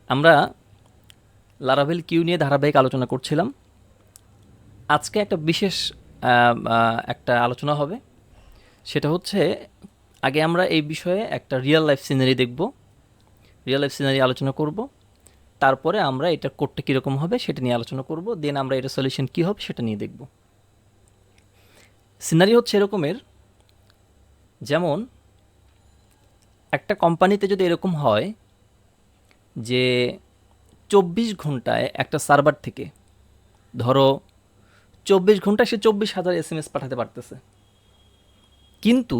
আমরা Laravel Q নিয়ে ধারাবাহিক আলোচনা করছিলাম। আজকে একটা বিশেষ একটা আলোচনা হবে, সেটা হচ্ছে আগে আমরা এই বিষয়ে একটা রিয়েল লাইফ সিনারি দেখব, রিয়েল লাইফ সিনারি আলোচনা করব, তারপরে আমরা এটা কোডটা কীরকম হবে সেটা নিয়ে আলোচনা করব, দেন আমরা এটা সলিউশন কী হবে সেটা নিয়ে দেখব। সিনারি হচ্ছে এরকমের, যেমন একটা কোম্পানিতে যদি এরকম হয় যে 24 ঘন্টায় একটা সার্ভার থেকে, ধরো 24 ঘন্টায় সে 24,000 SMS পাঠাতে পারতেছে, কিন্তু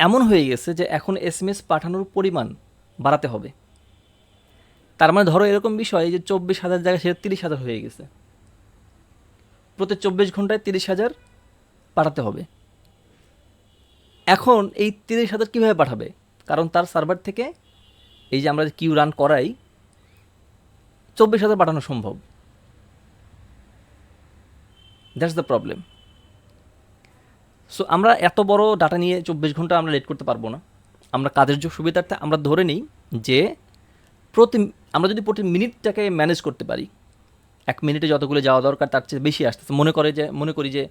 এমন হয়ে গেছে যে এখন SMS পাঠানোর পরিমাণ বাড়াতে হবে। তার মানে ধরো এরকম বিষয় যে 24,000 জায়গায় সেটা 30,000 হয়ে গেছে, প্রতি 24 ঘন্টায় 30,000 পাঠাতে হবে। এখন এই 30,000 কীভাবে পাঠাবে? কারণ তার সার্ভার থেকে এই যে আমরা কিউ রান করাই 24,000 পাঠানো সম্ভব। That's the problem. সো আমরা এত বড় ডাটা নিয়ে 24 ঘন্টা আমরা লেট করতে পারবো না। আমরা কাজের সুবিধার্থে আমরা ধরে নিই যে আমরা যদি প্রতি মিনিটটাকে ম্যানেজ করতে পারি, 1 মিনিটে যতগুলো যাওয়া দরকার তার চেয়ে বেশি আসতেছে, মনে করি যে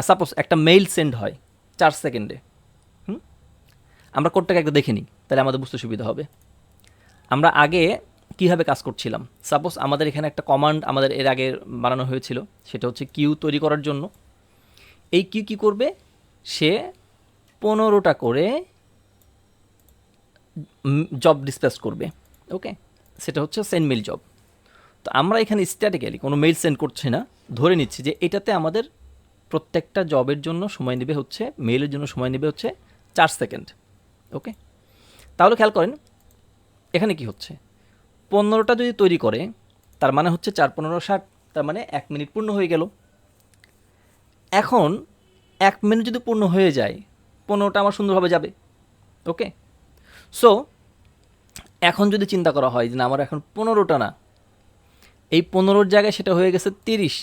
সাপোজ একটা মেইল সেন্ড হয় 4 সেকেন্ডে। আমরা কোডটাকে একটা দেখে নিই, তাহলে আমাদের বুঝতে সুবিধা হবে। আমরা আগে কীভাবে কাজ করছিলাম, সাপোজ আমাদের এখানে একটা কমান্ড আমাদের এর আগে বানানো হয়েছিল, সেটা হচ্ছে কিউ তৈরি করার জন্য। এই কিউ কী করবে, সে 15টা করে জব ডিসপ্যাচ করবে। ওকে, সেটা হচ্ছে সেন্ড মেইল জব। তো আমরা এখানে স্ট্যাটিক্যালি কোনো মেইল সেন্ড করছি না, ধরে নিচ্ছি যে এটাতে আমাদের প্রত্যেকটা জবের জন্য সময় নেবে হচ্ছে, মেইলের জন্য সময় নেবে হচ্ছে 4 সেকেন্ড। ওকে, তাহলে খেয়াল করেন এখানে কি হচ্ছে, 15টা যদি তৈরি করে তার মানে হচ্ছে 4 15 60, তার মানে 1 মিনিট পূর্ণ হয়ে গেল। এখন 1 মিনিট যদি পূর্ণ হয়ে যায়, 15টা আমার সুন্দরভাবে যাবে। ওকে, সো এখন যদি চিন্তা করা হয় যে না, আমার এখন 15টা না, এই 15-র জায়গায় সেটা হয়ে গেছে 30,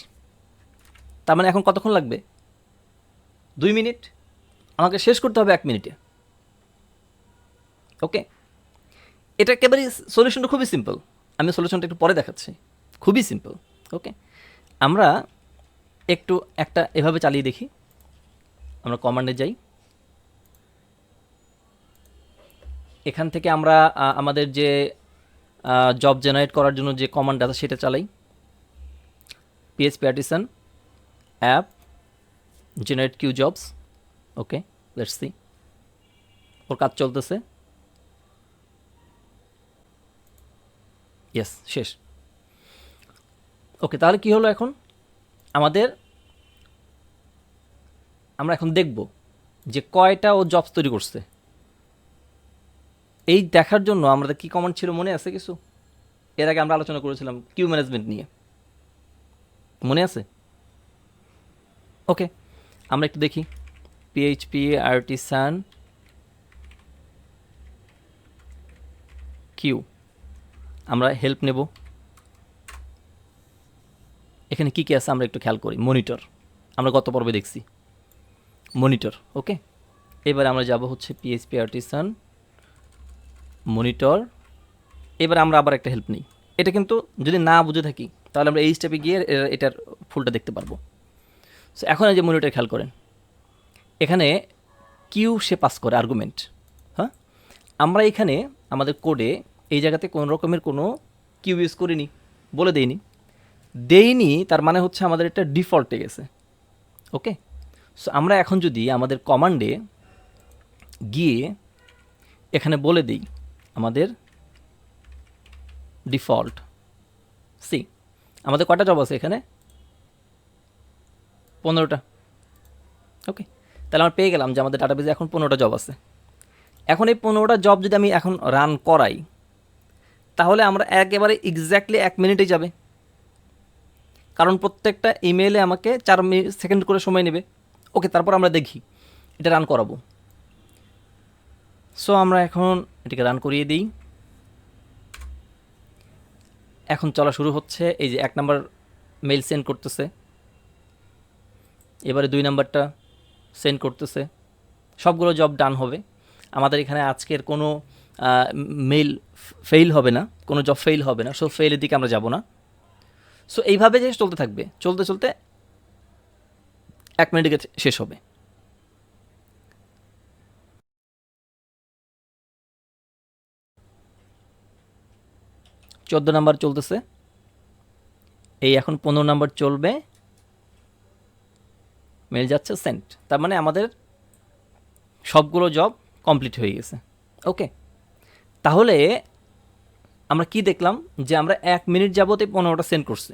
তার মানে এখন কতক্ষণ লাগবে? 2 মিনিট। আমাকে শেষ করতে হবে 1 মিনিটে। ওকে, এটা একেবারেই সলিউশনটা খুবই সিম্পল। আমি সলিউশনটা একটু পরে দেখাচ্ছি, খুবই সিম্পল। ওকে, আমরা একটু একটা এভাবে চালিয়ে দেখি। আমরা কমান্ডে যাই, এখান থেকে আমরা আমাদের যে জব জেনারেট করার জন্য যে কমান্ড আছে সেটা চালাই, PHP artisan app generate queue jobs. Okay, let's see, ওর কাজ চলতেছে। ইয়েস, শেষ। ওকে, তাহলে কি হলো এখন আমরা এখন দেখব যে কয়টা ও জবস তৈরি করছে। এই দেখার জন্য আমাদের কি কমান্ড ছিল মনে আছে কিছু? এর আগে আমরা আলোচনা করেছিলাম কিউ ম্যানেজমেন্ট নিয়ে, মনে আছে? ওকে, আমরা একটু দেখি পিএইচপি আর্টিসান কিউ, আমরা হেল্প নেব। এখানে কী কী আছে আমরা একটু খেয়াল করি। মনিটর, আমরা গত পর্বে দেখছি মনিটর। ওকে, এবার আমরা যাব হচ্ছে পিএইচপি আর্টিসান মনিটর। এবার আমরা আবার একটা হেল্প নিই। এটা কিন্তু যদি না বুঝে থাকি তাহলে আমরা এই স্টেপে গিয়ে এটার ফুলটা দেখতে পারবো। সো এখন এই যে মনিটর খেয়াল করেন, এখানে কিউ সে পাস করে আর্গুমেন্ট। হ্যাঁ, আমরা এখানে আমাদের কোডে এই জায়গাতে কোনো রকমের কোনো কিউ ইউজ করিনি, বলে দেইনি, তার মানে হচ্ছে আমাদের এটা ডিফল্টে গেছে। ওকে, সো আমরা এখন যদি আমাদের কমান্ডে গিয়ে এখানে বলে দিই আমাদের ডিফল্ট সি, আমাদের কয়টা জব আছে এখানে? 15টা। ওকে, তাহলে আমরা পেয়ে গেলাম যে আমাদের ডাটাবেজে এখন 15টা জব আছে। এখন এই 15টা জব যদি আমি এখন রান করাই, তাহলে আমরা একেবারে এক্স্যাক্টলি 1 মিনিটেই যাবে, কারণ প্রত্যেকটা ইমেইলে আমাকে 4 সেকেন্ড করে সময় নেবে। ওকে, তারপর আমরা দেখি এটা রান করাবো। সো আমরা এখন এটাকে রান করিয়ে দিই। এখন চলা শুরু হচ্ছে। এই যে 1 নাম্বার মেইল সেন্ড করতেছে, এবারে 2 নাম্বারটা সেন্ড করতেছে, সবগুলো জব ডান হবে। আমাদের এখানে আজকের কোনো মেইল ফেইল হবে না, কোনো জব ফেইল হবে না, সো ফেইলের দিকে আমরা যাব না। সো এইভাবে যে চলতে থাকবে, চলতে চলতে 1 মিনিটে শেষ হবে। চোদ্দো নাম্বার চলতেছে, এই এখন 15 নাম্বার চলবে, মেল যাচ্ছে, সেন্ট। তার মানে আমাদের সবগুলো জব কমপ্লিট হয়ে গেছে। ওকে, তাহলে আমরা কি দেখলাম যে আমরা 1 মিনিট যাবতে 15টা সেন্ড করছি।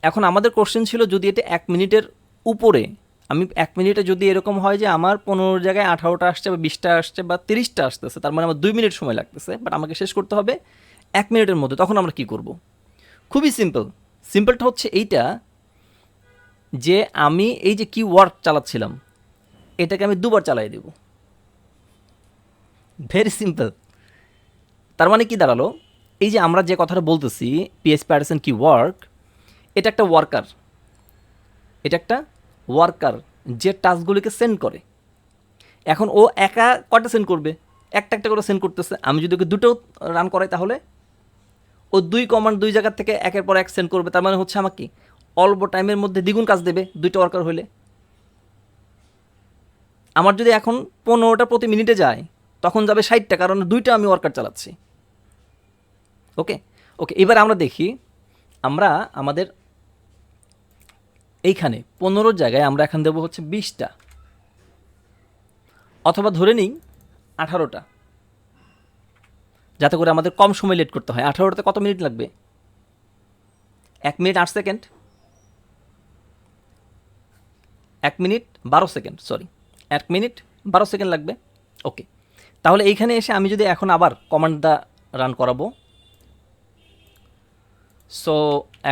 এখন আমাদের কোশ্চেন ছিল যদি এটা 1 মিনিটের উপরে, আমি 1 মিনিটে যদি এরকম হয় যে আমার 15 জায়গায় 18টা আসছে বা 20টা আসছে বা 30টা আসতেছে, তার মানে আমার 2 মিনিট সময় লাগতেছে, বাট আমাকে শেষ করতে হবে 1 মিনিটের মধ্যে, তখন আমরা কি করব? খুবই সিম্পল। সিম্পলটা হচ্ছে এইটা যে আমি এই যে কি ওয়ার্ক চালাচ্ছিলাম এটাকে আমি 2বার চালাই দেব। Very simple. তার মানে কি দাঁড়ালো, এই যে আমরা যে কথাটা বলতেছি পিএইচপি অ্যাডসেন কি ওয়ার্ক, এটা একটা ওয়ার্কার, এটা একটা ওয়ার্কার যে টাস্কগুলিকে সেন্ড করে। এখন ও একা কয়টা সেন্ড করবে? একটা একটা করে সেন্ড করতেছে। আমি যদি ওকে দুটো রান করাই তাহলে ও 2 কমান্ড 2 জায়গার থেকে একের পর এক সেন্ড করবে। তার মানে হচ্ছে আমাকে অল্প টাইমের মধ্যে দ্বিগুণ কাজ দেবে 2টা ওয়ার্কার হলে। আমার যদি এখন 15টা প্রতি মিনিটে যায় তখন যাবে 60টা, কারণ 2টা আমি ওয়ার্কার চালাচ্ছি। ওকে ওকে, এবার আমরা দেখি আমরা আমাদের এইখানে 15 জায়গায় আমরা এখন দেবো হচ্ছে 20টা, অথবা ধরে নিই 18টা, যাতে করে আমাদের কম সময় লেট করতে হয়। 18টাতে কত মিনিট লাগবে? 1 minute 8 second, 1 minute 12 second, sorry 1 minute 12 second লাগবে। ওকে, তাহলে এইখানে এসে আমি যদি এখন আবার কমান্ডটা রান করাবো, সো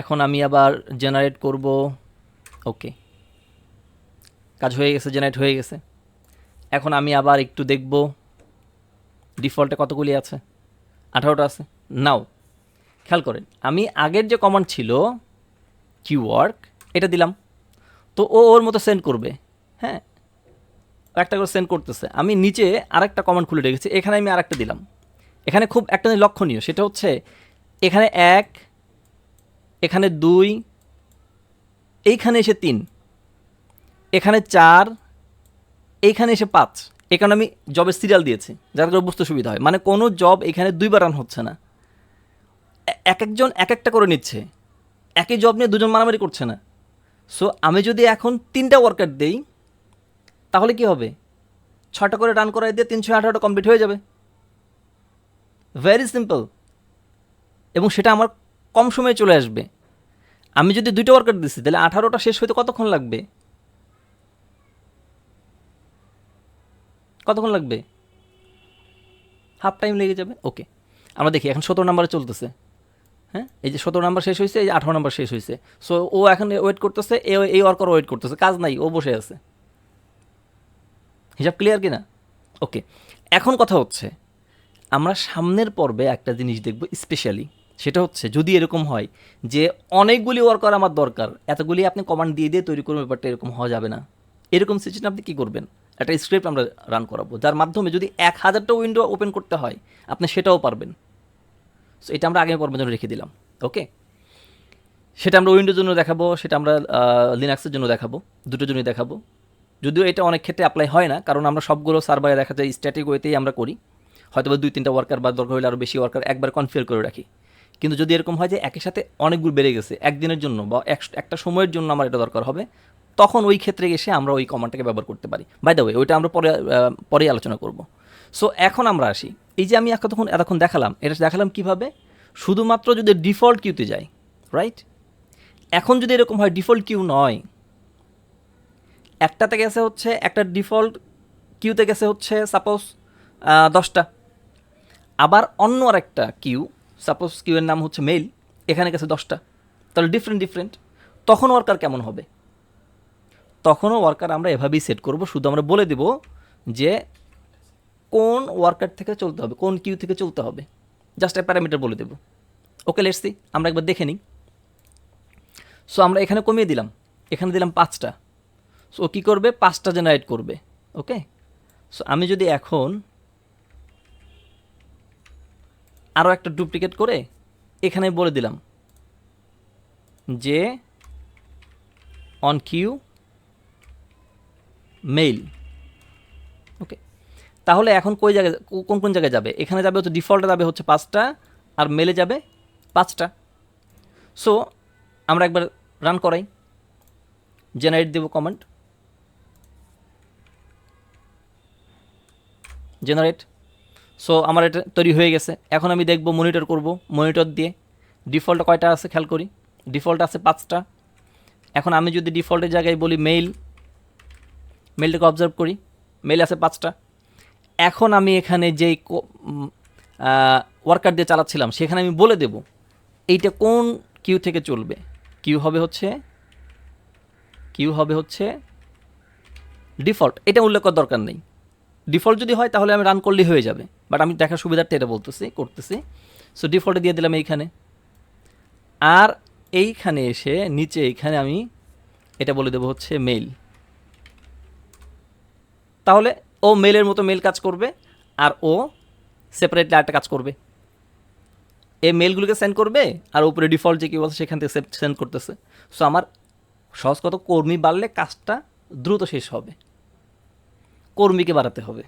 এখন আমি আবার জেনারেট করব। ওকে, কাজ হয়ে গেছে, জেনারেট হয়ে গেছে। এখন আমি আবার একটু দেখব ডিফল্টে কতগুলি আছে, 18টা আছে। নাও খেয়াল করেন, আমি আগের যে কমান্ড ছিল কিওয়ার্ক এটা দিলাম, তো ও ওর মতো সেন্ড করবে। হ্যাঁ, একটা করে সেন্ড করতেছে। আমি নিচে আরেকটা কমান্ড খুলে রেখেছি, এখানে আমি আরেকটা দিলাম। এখানে খুব একটা লক্ষণীয়, সেটা হচ্ছে এখানে 1, এখানে 2, এইখানে এসে 3, এখানে 4, এইখানে এসে 5। এখানে আমি জবের সিরিয়াল দিয়েছি যাতে করে বুঝতে সুবিধা হয়। মানে কোনো জব এখানে 2বার রান হচ্ছে না, এক একজন এক একটা করে নিচ্ছে, একই জব নিয়ে 2জন মারামারি করছে না। সো আমি যদি এখন 3টা ওয়ার্কার দেই তাহলে কি হবে? 6টা করে রান করাই দিয়ে 318টা কমপ্লিট হয়ে যাবে। ভেরি সিম্পল, এবং সেটা আমার কম সময়ে চলে আসবে। আমি যদি 2টা ওয়ার্কার দিচ্ছি তাহলে 18টা শেষ হইতে কতক্ষণ লাগবে? কতক্ষণ লাগবে? হাফ টাইম লেগে যাবে। ওকে, আমরা দেখি এখন 17 নাম্বারে চলতেছে। হ্যাঁ, এই যে 17 নাম্বার শেষ হয়েছে, এই যে 18 নাম্বার শেষ হয়েছে। সো ও এখন ওয়েট করতেছে, এই ওয়ার্কার ওয়েট করতেছে, কাজ নাই, ও বসে আছে। হিসাব ক্লিয়ার কিনা? ওকে, এখন কথা হচ্ছে আমরা সামনের পর্বে একটা জিনিস দেখব স্পেশালি, সেটা হচ্ছে যদি এরকম হয় যে অনেকগুলি ওয়ার্কার আমার দরকার, এতগুলি আপনি কমান্ড দিয়ে দিয়ে তৈরি করবেন, ব্যাপারটা এরকম হওয়া যাবে না। এরকম সিচুয়েশন আপনি কী করবেন? একটা স্ক্রিপ্ট আমরা রান করাবো যার মাধ্যমে যদি 1000টা উইন্ডো ওপেন করতে হয় আপনি সেটাও পারবেন। সো এটা আমরা আগের পর্বের জন্য রেখে দিলাম। ওকে, সেটা আমরা উইন্ডোর জন্য দেখাবো, সেটা আমরা লিনাক্সের জন্য দেখাবো, দুটোর জন্যই দেখাবো। যদিও এটা অনেক ক্ষেত্রে অ্যাপ্লাই হয় না, কারণ আমরা সবগুলো সার্ভারে দেখা যায় স্ট্যাটিক ওয়েতেই আমরা করি, হয়তো বা 2-3টা ওয়ার্কার বা দরকার হলে আরও বেশি ওয়ার্কার একবার কনফিগার করে রাখি। কিন্তু যদি এরকম হয় যে একই সাথে অনেকগুলো বেড়ে গেছে একদিনের জন্য বা একটা সময়ের জন্য আমার এটা দরকার হবে, তখন ওই ক্ষেত্রে এসে আমরা ওই কমান্ডটাকে ব্যবহার করতে পারি। বাই দ্য ওয়ে, ওইটা আমরা পরে আলোচনা করব। সো এখন আমরা আসি, এই যে আমি এতক্ষণ দেখালাম, এটা দেখালাম কীভাবে, শুধুমাত্র যদি ডিফল্ট কিউতে যায়, রাইট? এখন যদি এরকম হয় ডিফল্ট কিউ নয়, একটাতে গেছে হচ্ছে, একটা ডিফল্ট কিউতে গেছে হচ্ছে সাপোজ 10টা, আবার অন্য আরেকটা কিউ, সাপোজ কিউয়ের নাম হচ্ছে মেইল, এখানে গেছে 10টা, তাহলে ডিফারেন্ট। তখন ওয়ার্কার কেমন হবে? তখনও ওয়ার্কার আমরা এভাবেই সেট করব, শুধু আমরা বলে দেব যে কোন ওয়ার্কার থেকে চলতে হবে, কোন কিউ থেকে চলতে হবে, জাস্ট একটা প্যারামিটার বলে দেব। ওকে, লেটস সি, আমরা একবার দেখে নিই। সো আমরা এখানে কমিয়ে দিলাম, এখানে দিলাম 5টা। সো ও কী করবে? 5টা জেনারেট করবে। ওকে, সো আমি যদি এখন আরও একটা ডুপ্লিকেট করে এখানে বলে দিলাম যে অন কিউ মেইল। ওকে, তাহলে এখন কই জায়গায় কোন কোন জায়গায় যাবে? এখানে যাবে হচ্ছে ডিফল্টে যাবে হচ্ছে 5টা, আর মেলে যাবে 5টা। সো আমরা একবার রান করাই, জেনারেট দেব কমান্ড, জেনারেট। সো আমার এটা তৈরি হয়ে গেছে। এখন আমি দেখব, মনিটর করব, মনিটর দিয়ে ডিফল্টে কয়টা আছে খেয়াল করি, ডিফল্ট আছে 5টা। এখন আমি যদি ডিফল্টের জায়গায় বলি মেইল, মেইলটাকে অবজার্ভ করি, মেইল আছে 5টা। এখন আমি এখানে যেই ওয়ার্কার দিয়ে চালাচ্ছিলাম সেখানে আমি বলে দেব এইটা কোন কিউ থেকে চলবে। কিউ হবে হচ্ছে ডিফল্ট, এটা উল্লেখ করার দরকার নেই। ডিফল্ট যদি হয় তাহলে আমি রান করলেই হয়ে যাবে, বাট আমি দেখার সুবিধার্থে এটা করতেছি। সো ডিফল্টে দিয়ে দিলাম এইখানে, আর এইখানে এসে নিচে এইখানে আমি এটা বলে দেবো হচ্ছে মেইল। তাহলে ও মেইলের মতো মেইল কাজ করবে, আর ও সেপারেটলি আরেকটা কাজ করবে। এই মেইলগুলোকে সেন্ড করবে, আর উপরে ডিফল্ট যে কি বলছে সেখান থেকে সেন্ড করতেছে। সো আমার সহজ কত, কর্মী বাড়লে কাজটা দ্রুত শেষ হবে। কর্মীকে বাড়াতে হবে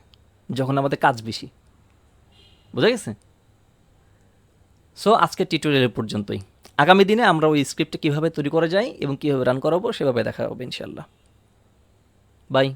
যখন আমাদের কাজ বেশি। বোঝা গেছে? সো আজকের টিউটোরিয়াল পর্যন্তই। আগামী দিনে আমরা ওই স্ক্রিপ্টটা কীভাবে তৈরি করা যায় এবং কীভাবে রান করাবো সেভাবে দেখা হবে ইনশাল্লাহ। বাই।